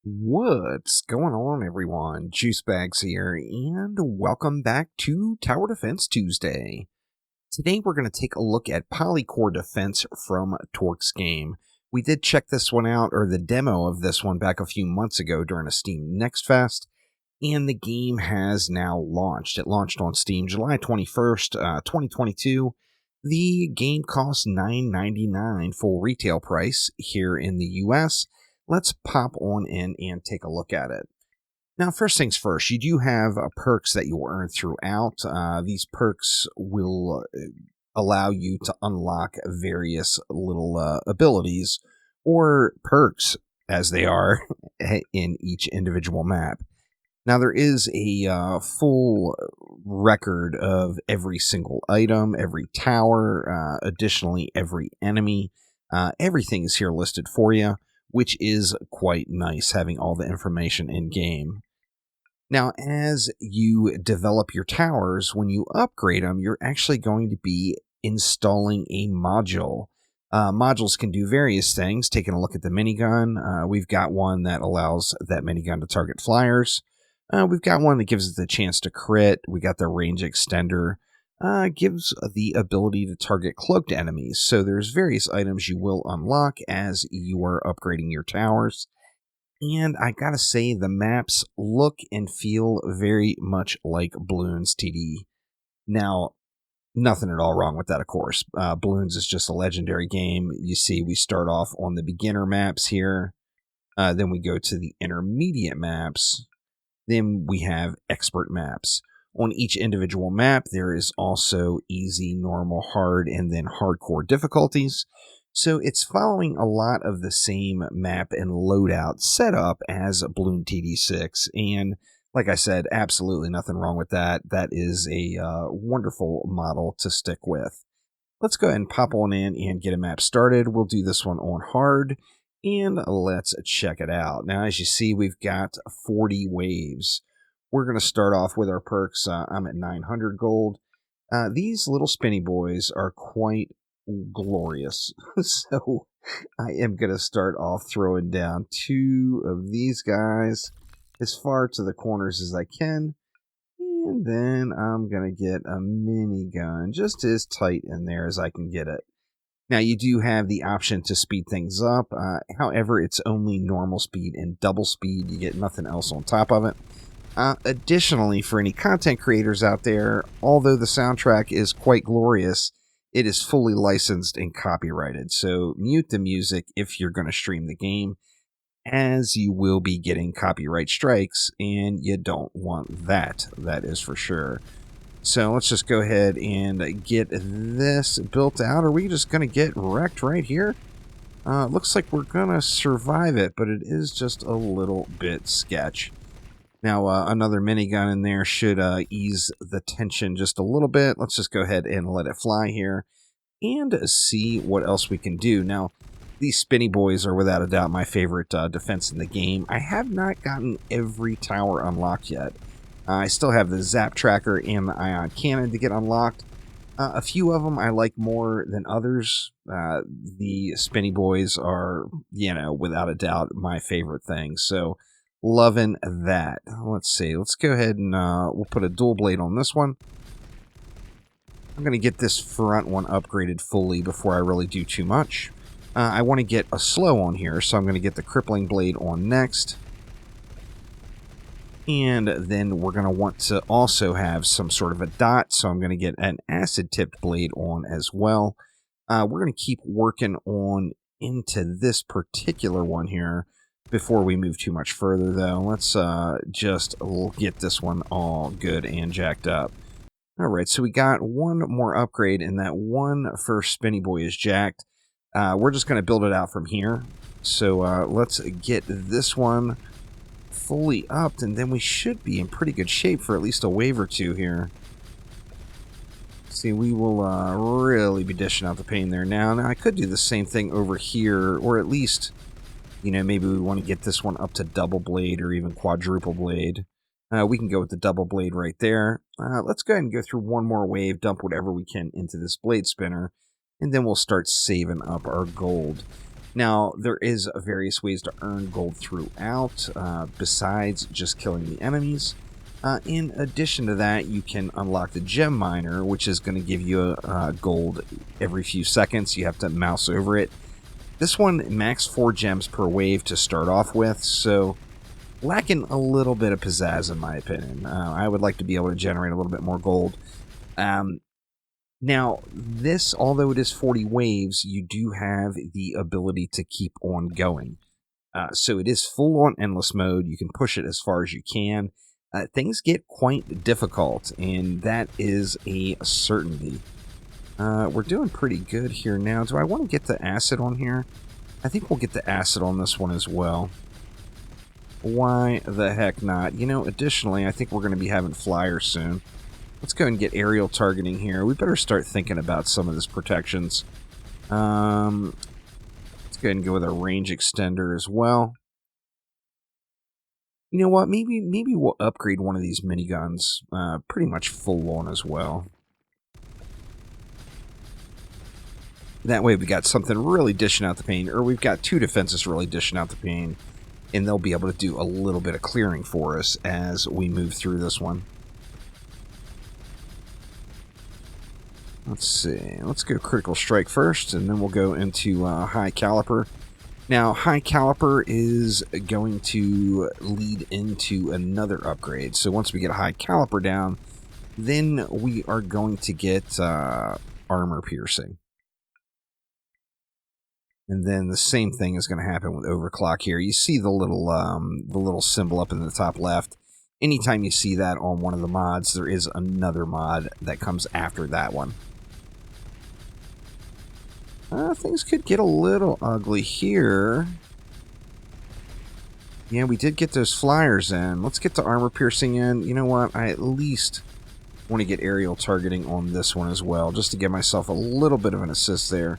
What's going on, everyone? Juicebags here, and welcome back to Tower Defense Tuesday. Today we're going to take a look at PolyCore Defense from TorksGame. We did check this one out, or the demo of this one, back a few months ago during a Steam Next Fest, and the game has now launched. It launched on Steam July 21st, 2022. The game costs $9.99 full retail price here in the US. Let's pop on in and take a look at it. Now, first things first, you do have perks that you'll earn throughout. These perks will allow you to unlock various little abilities or perks, as they are, in each individual map. Now, there is a full record of every single item, every tower, additionally, every enemy. Everything is here listed for you, which is quite nice, having all the information in-game. Now, as you develop your towers, when you upgrade them, you're actually going to be installing a module. Modules can do various things. Taking a look at the minigun, we've got one that allows that minigun to target flyers. We've got one that gives it the chance to crit. We got the range extender. Gives the ability to target cloaked enemies. So there's various items you will unlock as you are upgrading your towers. And I gotta say, the maps look and feel very much like Bloons TD. Now, nothing at all wrong with that, of course. Bloons is just a legendary game. You see, we start off on the beginner maps here. Then we go to the intermediate maps. Then we have expert maps. On each individual map, there is also easy, normal, hard, and then hardcore difficulties. So it's following a lot of the same map and loadout setup as Bloons TD6. And like I said, absolutely nothing wrong with that. That is a wonderful model to stick with. Let's go ahead and pop on in and get a map started. We'll do this one on hard. And let's check it out. Now, as you see, we've got 40 waves. We're going to start off with our perks. I'm at 900 gold. These little spinny boys are quite glorious. So I am going to start off throwing down 2 of these guys as far to the corners as I can. And then I'm going to get a minigun just as tight in there as I can get it. Now, you do have the option to speed things up. However, it's only normal speed and double speed. You get nothing else on top of it. Additionally, for any content creators out there, although the soundtrack is quite glorious, it is fully licensed and copyrighted. So mute the music if you're going to stream the game, as you will be getting copyright strikes, and you don't want that. That is for sure. So let's just go ahead and get this built out. Are we just going to get wrecked right here? Looks like we're going to survive it, but it is just a little bit sketch. Now, another minigun in there should ease the tension just a little bit. Let's just go ahead and let it fly here and see what else we can do. Now, these spinny boys are without a doubt my favorite defense in the game. I have not gotten every tower unlocked yet. I still have the Zap Tracker and the Ion Cannon to get unlocked. A few of them I like more than others. The Spinny Boys are, without a doubt, my favorite thing. So, loving that. Let's see. Let's go ahead and we'll put a dual blade on this one. I'm going to get this front one upgraded fully before I really do too much. I want to get a slow on here, so I'm going to get the crippling blade on next. And then we're going to want to also have some sort of a dot, so I'm going to get an acid-tipped blade on as well. We're going to keep working on into this particular one here before we move too much further, though. Let's just get this one all good and jacked up. All right, so we got one more upgrade, and that one first spinny boy is jacked. We're just going to build it out from here. So let's get this one fully upped, and then we should be in pretty good shape for at least a wave or two here. See, we will really be dishing out the pain there now. Now, I could do the same thing over here, or at least, maybe we want to get this one up to double blade or even quadruple blade. We can go with the double blade right there. Let's go ahead and go through one more wave, dump whatever we can into this blade spinner, and then we'll start saving up our gold. Now, there is various ways to earn gold throughout, besides just killing the enemies. In addition to that, you can unlock the gem miner, which is going to give you gold every few seconds. You have to mouse over it. This one, max 4 gems per wave to start off with, so lacking a little bit of pizzazz in my opinion. I would like to be able to generate a little bit more gold. Now, this, although it is 40 waves, you do have the ability to keep on going. So it is full-on endless mode. You can push it as far as you can. Things get quite difficult, and that is a certainty. We're doing pretty good here now. Do I want to get the acid on here? I think we'll get the acid on this one as well. Why the heck not? You know, additionally, I think we're going to be having flyers soon. Let's go and get aerial targeting here. We better start thinking about some of these protections. Let's go ahead and go with a range extender as well. You know what? Maybe we'll upgrade one of these miniguns pretty much full on as well. That way we got something really dishing out the pain, or we've got 2 defenses really dishing out the pain, and they'll be able to do a little bit of clearing for us as we move through this one. Let's see. Let's go critical strike first, and then we'll go into high caliper. Now, high caliper is going to lead into another upgrade. So once we get a high caliper down, then we are going to get armor piercing. And then the same thing is going to happen with overclock here. You see the little symbol up in the top left. Anytime you see that on one of the mods, there is another mod that comes after that one. Things could get a little ugly here. Yeah, we did get those flyers in. Let's get the armor piercing in. You know what? I at least want to get aerial targeting on this one as well, just to give myself a little bit of an assist there.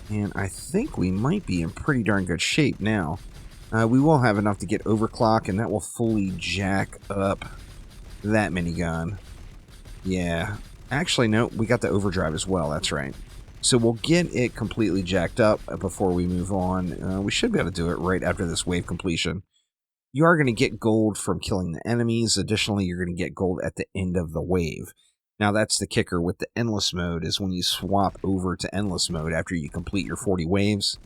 And I think we might be in pretty darn good shape now. We will have enough to get overclock, and that will fully jack up that minigun. Yeah. Actually, no, we got the overdrive as well. That's right. So we'll get it completely jacked up before we move on. We should be able to do it right after this wave completion. You are going to get gold from killing the enemies. Additionally, you're going to get gold at the end of the wave. Now, that's the kicker with the endless mode, is when you swap over to endless mode after you complete your 40 waves,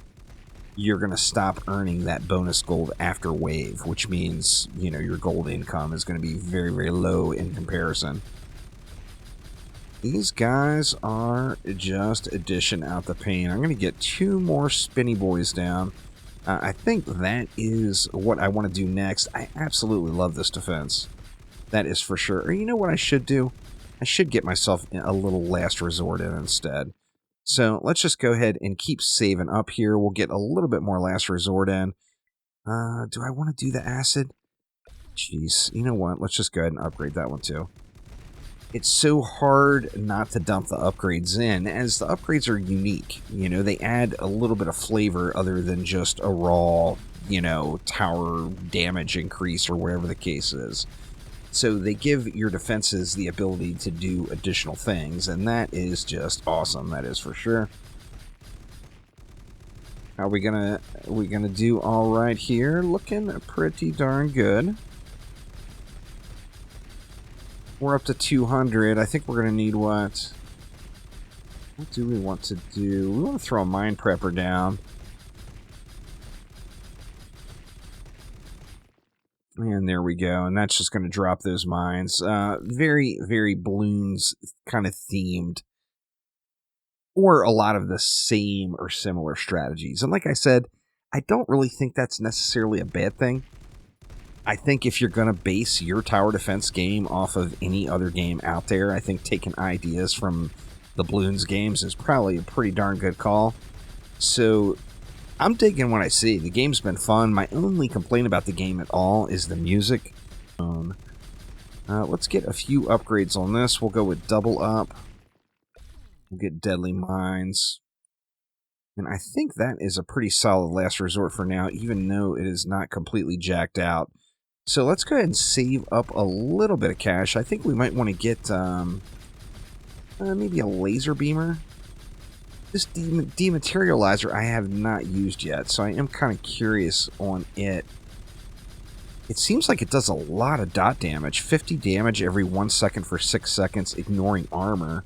you're going to stop earning that bonus gold after wave, which means, you know, your gold income is going to be very, very low in comparison. These guys are just dishing out the pain. I'm going to get 2 more spinny boys down. I think that is what I want to do next. I absolutely love this defense. That is for sure. Or you know what I should do? I should get myself a little last resort in instead. So let's just go ahead and keep saving up here. We'll get a little bit more last resort in. Do I want to do the acid? Jeez. You know what? Let's just go ahead and upgrade that one too. It's so hard not to dump the upgrades in, as the upgrades are unique. You know, they add a little bit of flavor other than just a raw, you know, tower damage increase or whatever the case is. So they give your defenses the ability to do additional things, and that is just awesome. That is for sure. Are we gonna do all right here? Looking pretty darn good. We're up to 200. I think we're going to need what? What do we want to do? We want to throw a mine prepper down. And there we go. And that's just going to drop those mines. Very, very Bloons kind of themed. Or a lot of the same or similar strategies. And like I said, I don't really think that's necessarily a bad thing. I think if you're going to base your tower defense game off of any other game out there, I think taking ideas from the Bloons games is probably a pretty darn good call. So I'm digging what I see. The game's been fun. My only complaint about the game at all is the music. Let's get a few upgrades on this. We'll go with double up. We'll get deadly mines. And I think that is a pretty solid last resort for now, even though it is not completely jacked out. So let's go ahead and save up a little bit of cash. I think we might want to get maybe a laser beamer. This dematerializer I have not used yet, so I am kind of curious on it. It seems like it does a lot of dot damage. 50 damage every 1 second for 6 seconds, ignoring armor.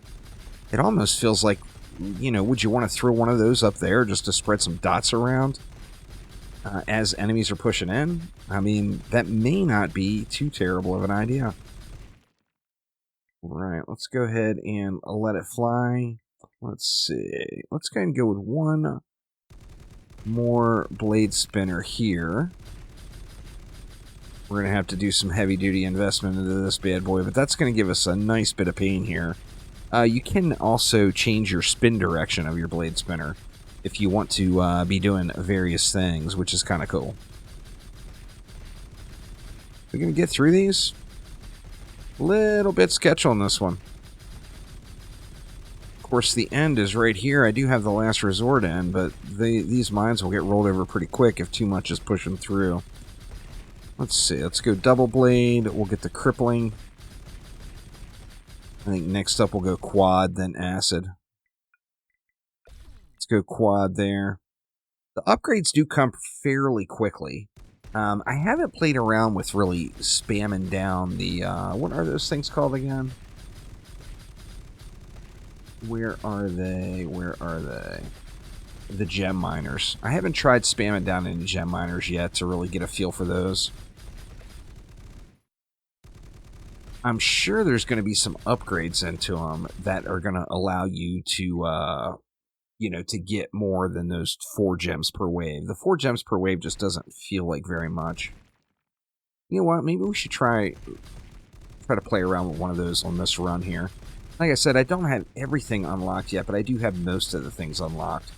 It almost feels like, you know, would you want to throw one of those up there just to spread some dots around as enemies are pushing in? I mean, that may not be too terrible of an idea. All right, let's go ahead and let it fly. Let's see. Let's go ahead and go with one more blade spinner here. We're going to have to do some heavy-duty investment into this bad boy, but that's going to give us a nice bit of pain here. You can also change your spin direction of your blade spinner if you want to be doing various things, which is kind of cool. We're going to get through these. Little bit sketch on this one. Of course, the end is right here. I do have the last resort end, but these mines will get rolled over pretty quick if too much is pushing through. Let's see. Let's go double blade. We'll get the crippling. I think next up we'll go quad, then acid. Let's go quad there. The upgrades do come fairly quickly. I haven't played around with really spamming down the... what are those things called again? Where are they? Where are they? The gem miners. I haven't tried spamming down any gem miners yet to really get a feel for those. I'm sure there's going to be some upgrades into them that are going to allow you to, you know, to get more than those 4 gems per wave. The 4 gems per wave just doesn't feel like very much. You know what? Maybe we should try to play around with one of those on this run here. Like I said, I don't have everything unlocked yet, but I do have most of the things unlocked.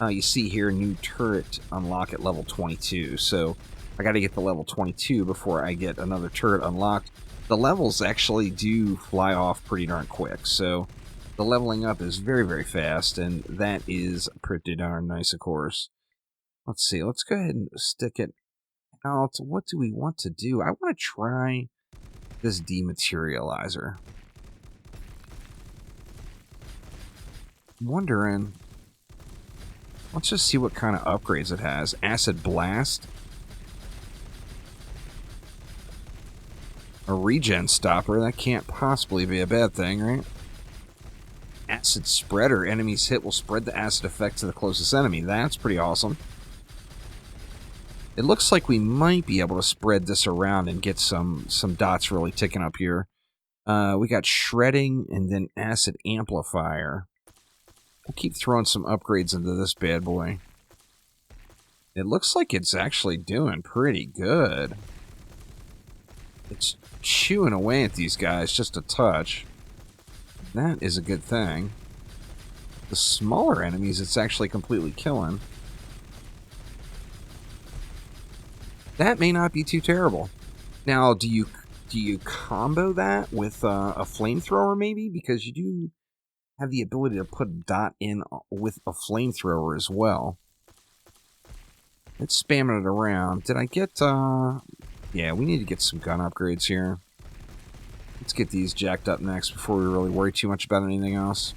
You see here, new turret unlock at level 22. So I got to get to level 22 before I get another turret unlocked. The levels actually do fly off pretty darn quick, so the leveling up is very, very fast, and that is pretty darn nice, of course. Let's see, let's go ahead and stick it out. What do we want to do? I want to try this dematerializer. I'm wondering, let's just see what kind of upgrades it has. Acid Blast. A regen stopper, that can't possibly be a bad thing, right? Acid spreader, enemies hit will spread the acid effect to the closest enemy. That's pretty awesome. It looks like we might be able to spread this around and get some dots really ticking up here. We got shredding and then acid amplifier. We'll keep throwing some upgrades into this bad boy. It looks like it's actually doing pretty good. It's chewing away at these guys just a touch. That is a good thing. The smaller enemies, it's actually completely killing. That may not be too terrible. Now, do you combo that with a flamethrower maybe? Because you do have the ability to put a dot in with a flamethrower as well. It's spamming it around. Did I get... yeah, we need to get some gun upgrades here. Let's get these jacked up next before we really worry too much about anything else.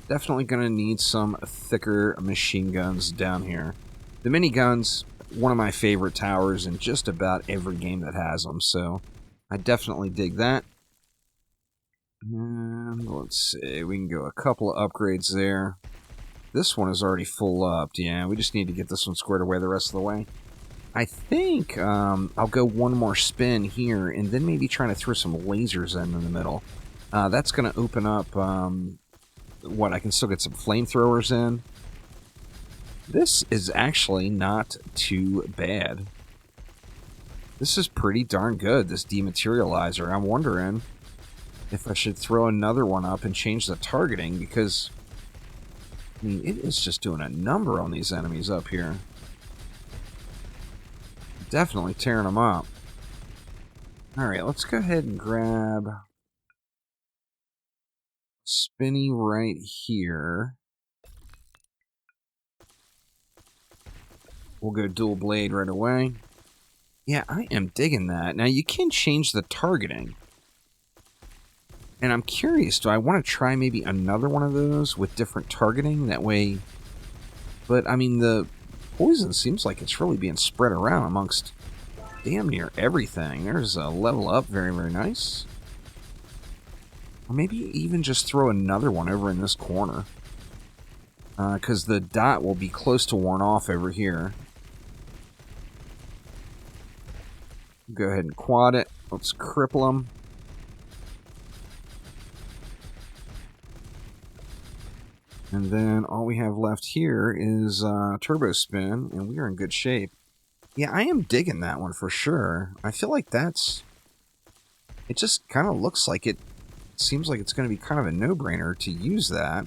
Definitely going to need some thicker machine guns down here. The miniguns, one of my favorite towers in just about every game that has them, so I definitely dig that. And let's see, we can go a couple of upgrades there. This one is already full up. Yeah, we just need to get this one squared away the rest of the way. I think I'll go one more spin here and then maybe try to throw some lasers in the middle. That's going to open up, what, I can still get some flamethrowers in. This is actually not too bad. This is pretty darn good, this dematerializer. I'm wondering if I should throw another one up and change the targeting, because I mean, it is just doing a number on these enemies up here. Definitely tearing them up. Alright, let's go ahead and grab Spinny right here. We'll go dual blade right away. Yeah, I am digging that. Now, you can change the targeting. And I'm curious, do I want to try maybe another one of those with different targeting? That way... But, I mean, the poison seems like it's really being spread around amongst damn near everything. There's a level up. Very, very nice. Or maybe even just throw another one over in this corner. Because the dot will be close to worn off over here. Go ahead and quad it. Let's cripple them. And then all we have left here is turbo spin, and we are in good shape. Yeah, I am digging that one for sure. I feel like that's... It just kind of looks like it seems like it's going to be kind of a no-brainer to use that.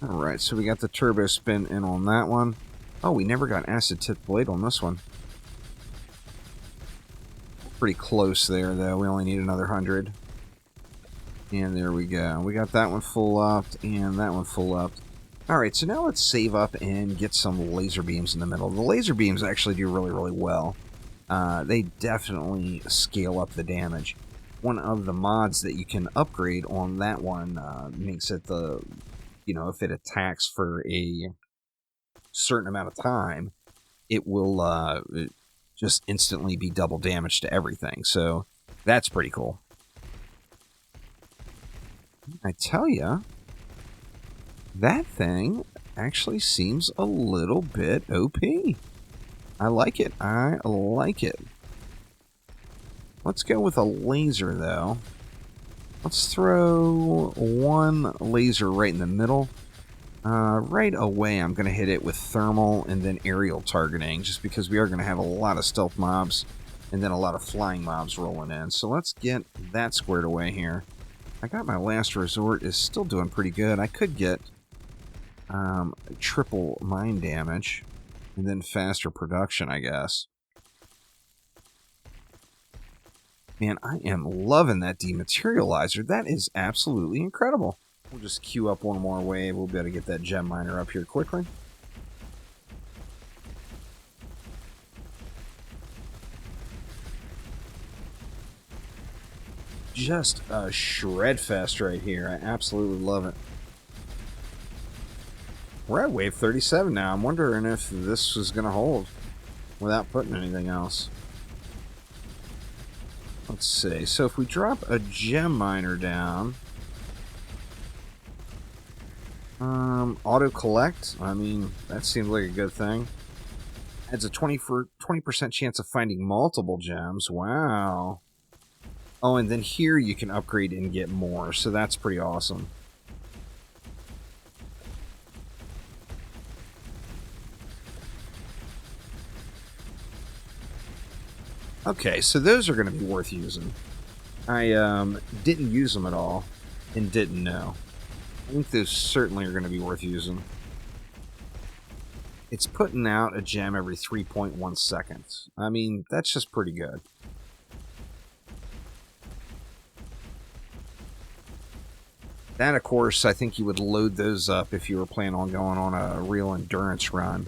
Alright, so we got the turbo spin in on that one. Oh, we never got acid tip blade on this one. Pretty close there, though. We only need another 100. And there we go. We got that one full upped and that one full upped. Alright, so now let's save up and get some laser beams in the middle. The laser beams actually do really, really well. They definitely scale up the damage. One of the mods that you can upgrade on that one makes it the, you know, if it attacks for a certain amount of time, it will just instantly be double damage to everything. So that's pretty cool. I tell ya, that thing actually seems a little bit OP. I like it. I like it. Let's go with a laser, though. Let's throw one laser right in the middle. Right away, I'm going to hit it with thermal and then aerial targeting, just because we are going to have a lot of stealth mobs and then a lot of flying mobs rolling in. So let's get that squared away here. I got my last resort is still doing pretty good. I could get triple mine damage and then faster production, I guess. Man, I am loving that dematerializer. That is absolutely incredible. We'll just queue up one more wave. We'll be able to get that gem miner up here quickly. Just a shred fest right here. I absolutely love it. We're at wave 37 now. I'm wondering if this is going to hold without putting anything else. Let's see. So if we drop a gem miner down, auto collect. I mean, that seems like a good thing. Adds a 20% chance of finding multiple gems. Wow. Oh, and then here you can upgrade and get more, so that's pretty awesome. Okay, so those are going to be worth using. I didn't use them at all and didn't know. I think those certainly are going to be worth using. It's putting out a gem every 3.1 seconds. I mean, that's just pretty good. That, of course, I think you would load those up if you were planning on going on a real endurance run.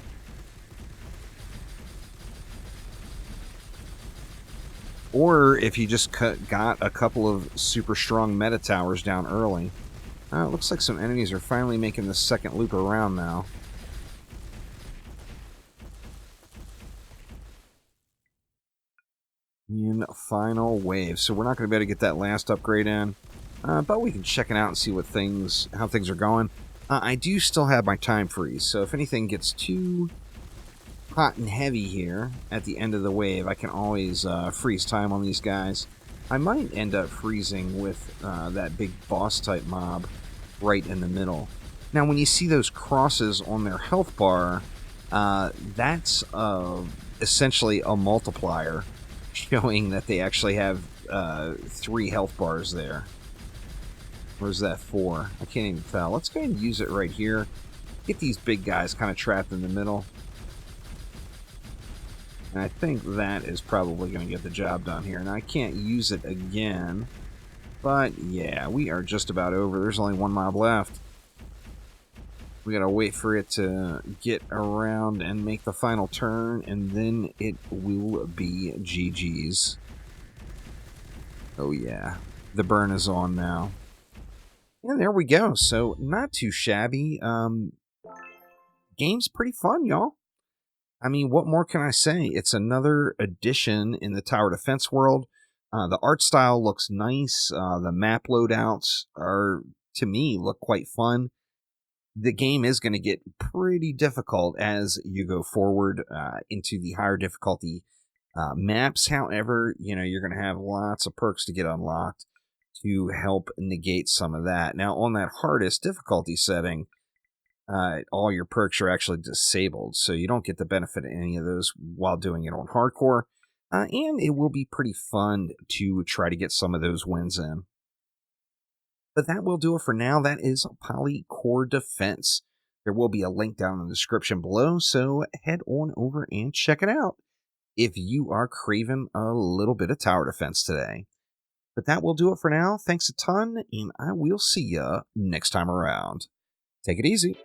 Or if you just got a couple of super strong meta towers down early. It looks like some enemies are finally making the second loop around now. In final wave. So we're not going to be able to get that last upgrade in. But we can check it out and see what how things are going. I do still have my time freeze, so if anything gets too hot and heavy here at the end of the wave, I can always freeze time on these guys. I might end up freezing with that big boss type mob right in the middle. Now, when you see those crosses on their health bar, that's essentially a multiplier, showing that they actually have 3 health bars there. Or is that 4? I can't even tell. Let's go ahead and use it right here. Get these big guys kind of trapped in the middle. And I think that is probably going to get the job done here. Now, I can't use it again. But, yeah, we are just about over. There's only 1 mob left. We got to wait for it to get around and make the final turn. And then it will be GG's. Oh yeah, the burn is on now. And there we go. So not too shabby. Game's pretty fun, y'all. I mean, what more can I say? It's another addition in the tower defense world. The art style looks nice. The map loadouts are, to me, look quite fun. The game is going to get pretty difficult as you go forward into the higher difficulty maps. However, you're going to have lots of perks to get unlocked to help negate some of that. Now, on that hardest difficulty setting, all your perks are actually disabled, so you don't get the benefit of any of those while doing it on hardcore. And it will be pretty fun to try to get some of those wins in. But that will do it for now. That is PolyCore Defense. There will be a link down in the description below, so head on over and check it out if you are craving a little bit of tower defense today. But that will do it for now. Thanks a ton, and I will see ya next time around. Take it easy.